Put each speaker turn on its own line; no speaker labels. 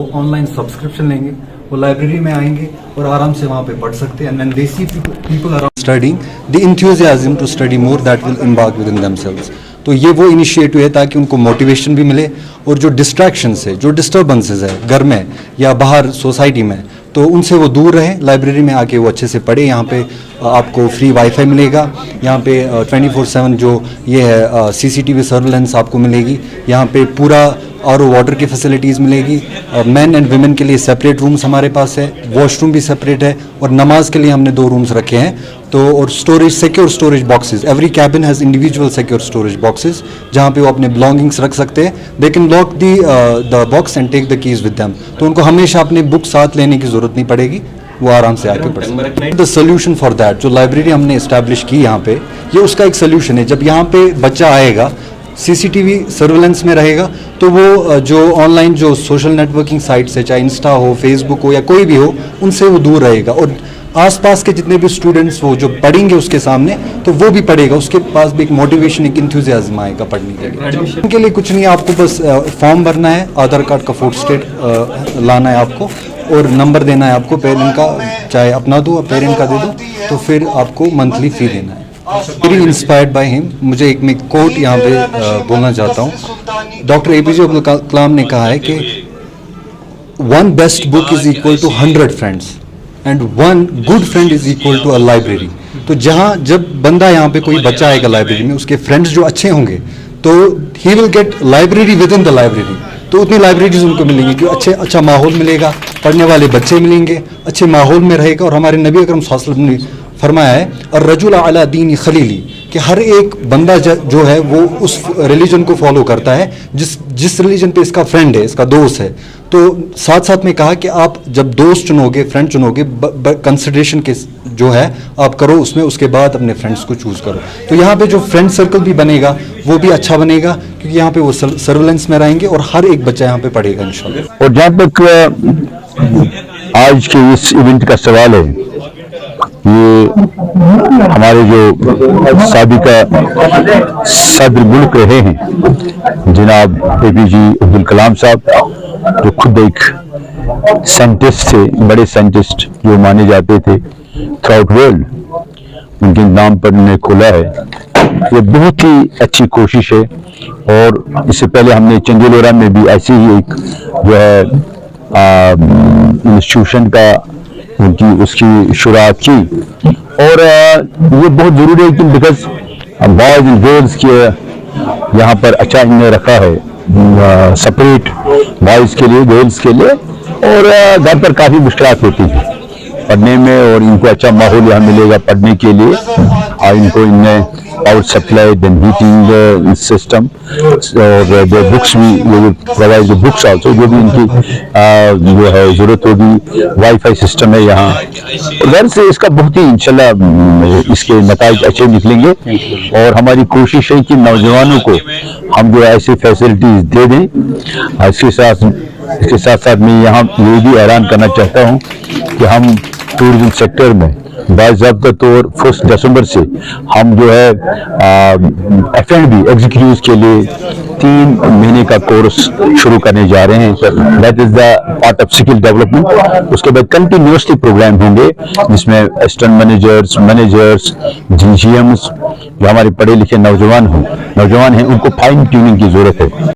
Online subscription लेंगे, वो library में आएंगे और आराम से वहाँ पे पढ़ सकते हैं। And they see people around studying the enthusiasm to study more that will embark within themselves. तो ये वो इनिशिएटिव है ताकि उनको मोटिवेशन भी मिले और जो डिस्ट्रैक्शंस है, जो डिस्टर्बेंसेस है घर में या बाहर सोसाइटी में, तो उनसे वो दूर रहे, लाइब्रेरी में आके वो अच्छे से पढ़े। यहाँ पे आपको फ्री वाईफाई मिलेगा, यहाँ पे 24/7 जो ये है CCTV सर्वेलेंस आपको मिलेगी, यहाँ पे पूरा RO वाटर की फैसिलिटीज़ मिलेगी, मेन एंड वुमेन के लिए सेपरेट रूम्स हमारे पास है, वॉशरूम भी सेपरेट है और नमाज के लिए हमने 2 रूम्स रखे हैं। तो और storage, secure storage boxes, every cabin has individual secure storage boxes जहाँ पे वो अपने बिलोंगिंग्स रख सकते हैं। They can lock the box and take the keys with them, तो उनको हमेशा अपने बुक साथ लेने की ज़रूरत नहीं पड़ेगी, वो आराम से आके पढ़ सकते हैं। द सोल्यूशन फॉर दैट, जो लाइब्रेरी हमने इस्टेब्लिश की यहाँ पे, ये उसका एक सोल्यूशन है। जब यहाँ पे बच्चा आएगा, CCTV सर्वेलेंस में रहेगा, तो वो जो ऑनलाइन जो सोशल नेटवर्किंग साइट्स है, चाहे इंस्टा हो, फेसबुक हो या कोई भी हो, उनसे वो दूर रहेगा और आसपास के जितने भी स्टूडेंट्स वो जो पढ़ेंगे उसके सामने, तो वो भी पढ़ेगा, उसके पास भी एक मोटिवेशन, एक इंथुसियाज्म आएगा पढ़ने के लिए। उनके लिए कुछ नहीं, आपको बस फॉर्म भरना है, आधार कार्ड का फोटो स्टेट लाना है आपको और नंबर देना है आपको पेरेंट का, चाहे अपना दो पेरेंट का दे दो, तो फिर आपको मंथली फी देना है। वेरी इंस्पायर्ड बाय हिम, मुझे एक मैं कोट यहाँ पे बोलना चाहता हूँ। डॉक्टर APJ अब्दुल कलाम ने कहा है कि 1 best book is equal to 100 friends and 1 good friend is equal to a library. तो जहाँ जब बंदा यहाँ पे कोई बच्चा आएगा लाइब्रेरी में, उसके फ्रेंड्स जो अच्छे होंगे, तो he will get library with in the library. तो उतनी लाइब्रेरीज उनको मिलेंगी कि अच्छा माहौल मिलेगा, पढ़ने वाले बच्चे मिलेंगे, अच्छे माहौल में रहेगा। और हमारे नबी अकरम सल्लल्लाहु अलैहि वसल्लम ने फरमाया है, और रजुल अला दीन खलीली, कि हर एक बंदा जो है वो उस रिलीजन को फॉलो करता है जिस रिलीजन पे इसका फ्रेंड है, इसका दोस्त है। तो साथ साथ में कहा कि आप जब दोस्त चुनोगे, फ्रेंड चुनोगे, कंसिडरेशन के जो है आप करो उसमें, उसके बाद अपने फ्रेंड्स को चूज करो। तो यहाँ पे जो फ्रेंड सर्कल भी बनेगा वो भी अच्छा बनेगा, क्योंकि यहाँ पे वो सर्वेलेंस में रहेंगे और हर एक बच्चा यहाँ पे पढ़ेगा इंशाल्लाह।
और जहाँ तक आज के इस इवेंट का सवाल है, ये हमारे जो साबिका सदर मुल्क रहे हैं जनाब APJ अब्दुल कलाम साहब, जो खुद एक साइंटिस्ट थे, बड़े साइंटिस्ट जो माने जाते थे थ्रू वर्ल्ड, उनके नाम पर उन्हें खोला है। ये बहुत ही अच्छी कोशिश है और इससे पहले हमने चंदेलोरा में भी ऐसे ही एक जो है इंस्टीट्यूशन का उसकी शुरुआत की। और ये बहुत ज़रूरी है कि बिकॉज बॉयज एंड गर्ल्स के यहाँ पर अच्छा इन्हें रखा है, सेपरेट बॉयज़ के लिए, गर्ल्स के लिए, और घर पर काफ़ी मुश्किलात होती हैं पढ़ने में, और इनको अच्छा माहौल यहाँ मिलेगा पढ़ने के लिए। और इनको इनमें power supply, then heating system, और जो बुक्स भी प्रोवाइड, जो बुक्स आल्सो जो भी इनकी जो है ज़रूरत होगी, वाईफाई सिस्टम है यहाँ। और घर से इसका बहुत ही इंशाल्लाह इसके नताइज अच्छे निकलेंगे। और हमारी कोशिश है कि नौजवानों को हम जो ऐसी फैसिलिटीज दे दें। इसके साथ साथ मैं यहाँ ये भी ऐलान करना चाहता हूँ कि हम टूरिज्म सेक्टर में बाज़ाब्ता तौर 1 दिसंबर से हम जो है F&B एग्जीक्यूटिव्स के लिए 3 महीने का कोर्स शुरू करने जा रहे हैं। That is the part of skill development. उसके बाद कंटिन्यूसली प्रोग्राम होंगे जिसमें असिस्टेंट मैनेजर्स, GGMs, जो हमारे पढ़े लिखे नौजवान हैं, उनको फाइन ट्यूनिंग की जरूरत है।